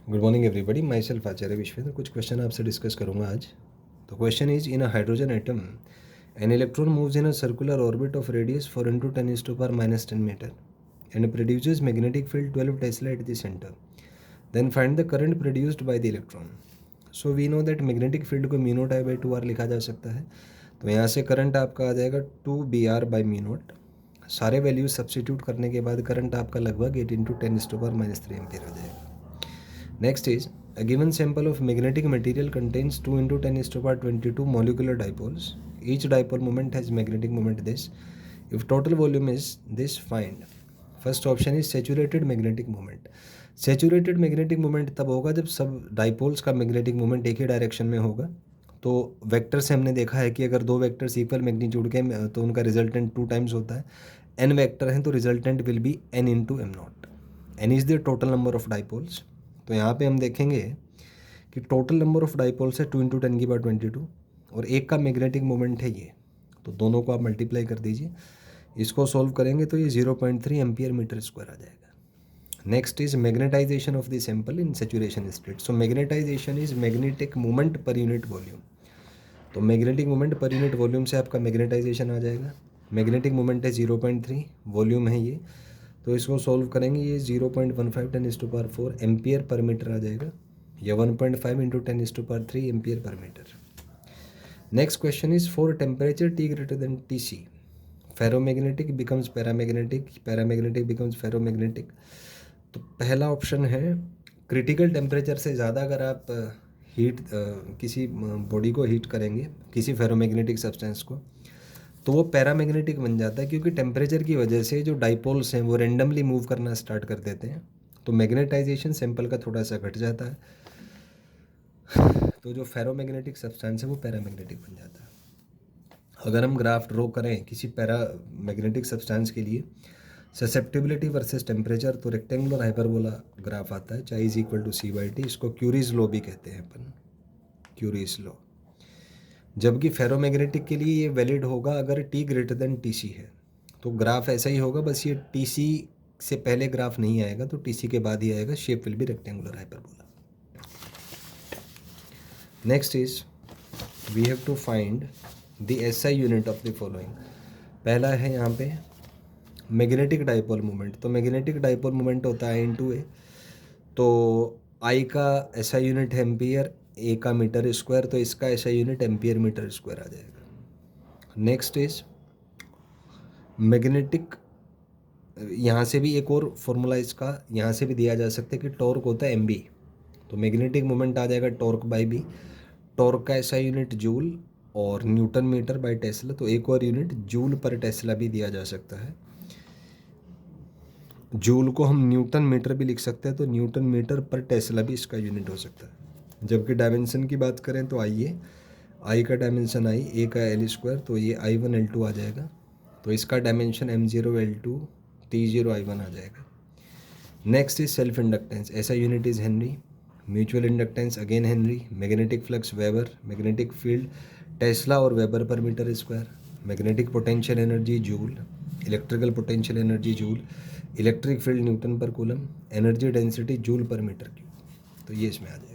Good morning everybody, माई सेल्फ आचार्य विश्वेंद्र। कुछ क्वेश्चन आपसे डिस्कस करूंगा आज। तो question is, in a hydrogen atom an electron moves in a circular orbit of radius 4 into 10⁻⁻10 metre and produces magnetic field 12 Tesla at the center. Then find the current produced by the electron. So we know that magnetic field को mu naught i by 2 r लिखा जा सकता है। तो यहाँ से current आपका आ जाएगा 2 BR बाई म्यू नोट। सारे वैल्यूज सब्सटीट्यूट करने के बाद करंट आपका लगभग 8 into 10⁻³ एम्पियर आ जाएगा। Next is, a given sample of magnetic material contains 2 into 10⁻22 molecular dipoles. Each dipole moment has magnetic moment this. If total volume is this, find. First option is saturated magnetic moment. Saturated magnetic moment तब होगा जब सब dipoles का magnetic moment एक ही direction में होगा। तो vector से हमने देखा है कि अगर दो वेक्टर्स इक्वल मैग्नीट्यूड के तो उनका रिजल्टेंट 2 टाइम्स होता है। एन वेक्टर हैं तो resultant will be n into m naught. N is the total number of dipoles. तो यहाँ पे हम देखेंगे कि टोटल नंबर ऑफ डाइपोल्स है 2 into 10⁻22 और एक का मैग्नेटिक मोमेंट है ये। तो दोनों को आप मल्टीप्लाई कर दीजिए। इसको सॉल्व करेंगे तो ये 0.3 एम्पियर मीटर स्क्वायर आ जाएगा। Next is magnetization of the sample in saturation state. So magnetization is magnetic moment per unit volume. तो magnetic moment per unit volume से आपका मैग्नेटाइजेशन आ जाएगा। मैग्नेटिक मोमेंट है 0.3, वॉल्यूम है ये। तो इसको सॉल्व करेंगे, ये 0.15 10⁻⁴ एम्पियर पर मीटर आ जाएगा, या 1.5 into 10⁻³ ampere per metre. Next question is, for temperature T greater than TC ferromagnetic becomes paramagnetic, paramagnetic becomes ferromagnetic. तो पहला ऑप्शन है, क्रिटिकल टेम्परेचर से ज़्यादा अगर आप हीट किसी बॉडी को हीट करेंगे, किसी फेरोमैग्नेटिक सब्सटेंस को, तो वो पैरामैग्नेटिक बन जाता है, क्योंकि टेम्परेचर की वजह से जो डाइपोल्स हैं वो रेंडमली मूव करना स्टार्ट कर देते हैं। तो मैग्नेटाइजेशन सैंपल का थोड़ा सा घट जाता है। तो जो फेरोमैग्नेटिक सब्सटेंस है वो पैरामैग्नेटिक बन जाता है। अगर हम ग्राफ ड्रॉ करें किसी पैरामैग्नेटिक सब्सटेंस के लिए, ससेप्टिबिलिटी वर्सेस टेम्परेचर, तो रेक्टेंगुलर हाइपरबोला ग्राफ आता है, चाहे इज इक्वल टू C/T। इसको क्यूरीज लॉ भी कहते हैं अपन, क्यूरीज लॉ। जबकि फेरोमैग्नेटिक के लिए ये वैलिड होगा अगर T greater than TC है। तो ग्राफ ऐसा ही होगा, बस ये TC से पहले ग्राफ नहीं आएगा, तो TC के बाद ही आएगा। Shape will be rectangular hyperbola. Next is, we have to find the SI unit of the following. पहला है यहाँ पे मैग्नेटिक डाइपोल मोमेंट। तो मैग्नेटिक डाइपोल मोमेंट होता है I/A। तो I का SI यूनिट है एम्पियर, A का मीटर स्क्वायर, तो इसका SI unit ampere metre square आ जाएगा। नेक्स्ट इज मैग्नेटिक, यहाँ से भी एक और फॉर्मूला इसका यहाँ से भी दिया जा सकता है कि टॉर्क होता है MB। तो मैग्नेटिक मोमेंट आ जाएगा टॉर्क बाई B। टॉर्क का SI यूनिट जूल और न्यूटन मीटर बाई टेस्ला। तो एक और यूनिट जूल पर टेस्ला भी दिया जा सकता है। जूल को हम न्यूटन मीटर भी लिख सकते हैं, तो न्यूटन मीटर पर टेस्ला भी इसका यूनिट हो सकता है। जबकि डायमेंशन की बात करें तो आइए, I का डायमेंशन I, A का L² तो ये I1 L2 आ जाएगा। तो इसका dimension M0 L2 T0 I1 आ जाएगा। Next is self inductance. ऐसा unit is henry. Mutual inductance again henry. Magnetic flux weber. Magnetic field tesla और weber per metre square. Magnetic potential energy joule. Electrical potential energy joule. Electric field newton per coulomb. Energy density joule per metre cube. तो ये इसमें आ जाएगा।